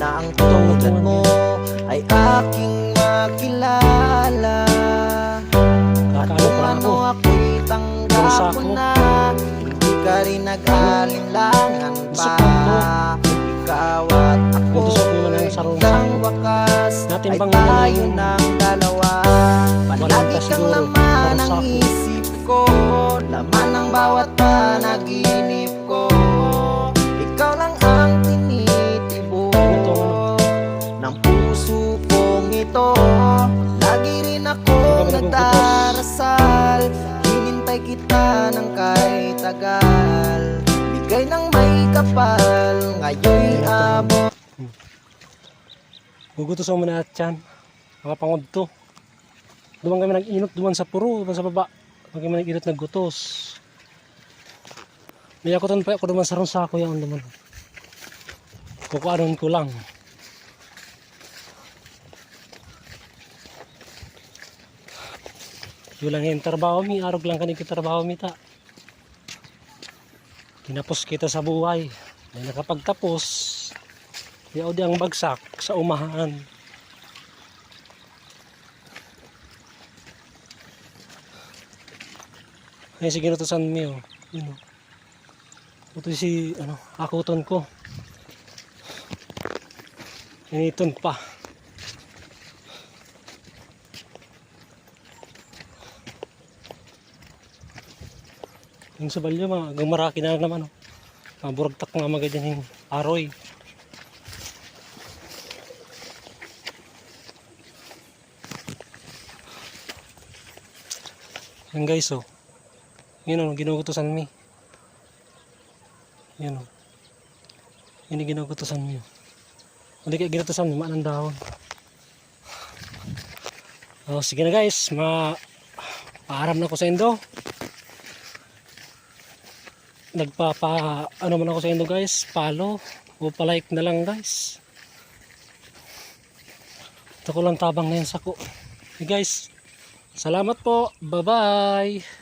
na ang tulad mo ay aking makilala. At kung ano ako'y tanggap ko na, hindi ka rin nag-alinlangan pa. Ikaw at ako ng wakas ay tayo ng dalawa. Palagi kang laman ng isip ko, laman ng bawat panaginip ko. Ikaw lang ang tinitibok ng puso kong ito. Lagi rin akong nagdarasal, hinintay kita ng kahit tagal. Bigay ng may kapal, ngayon'y abot. Gugutos mo na at yan. Makapangod to. Duman kami nag-inot duman sa puro, sa baba. Duman kami nag-inot naggutos. May akutan pa ako duman sa sako yan duman. Kukuanon ko lang. Yun lang yung trabaho mi, arog lang kanig trabaho mi ta. Kinapos kita sa buhay. May nakapagtapos. Yaw di ang bagsak sa umahan. Ay sige nutusan mi oh. Yun oh. Ito si akuton ko. Initon pa. Yung sa balyo mga maraki na naman oh. Buragtak nga magadyan yung aroy. Yan guys oh. Yun oh, ginugutusan mi. Yan oh. Yun yung ginugutusan mi. Hindi kaya ginugutusan mi, manang dahon. Oh, sige na guys, paaram na ko sa indo. Naman ako sa indo guys, follow o palike na lang guys. Ito ko lang tabang na yan sako. Hey guys, salamat po, bye bye.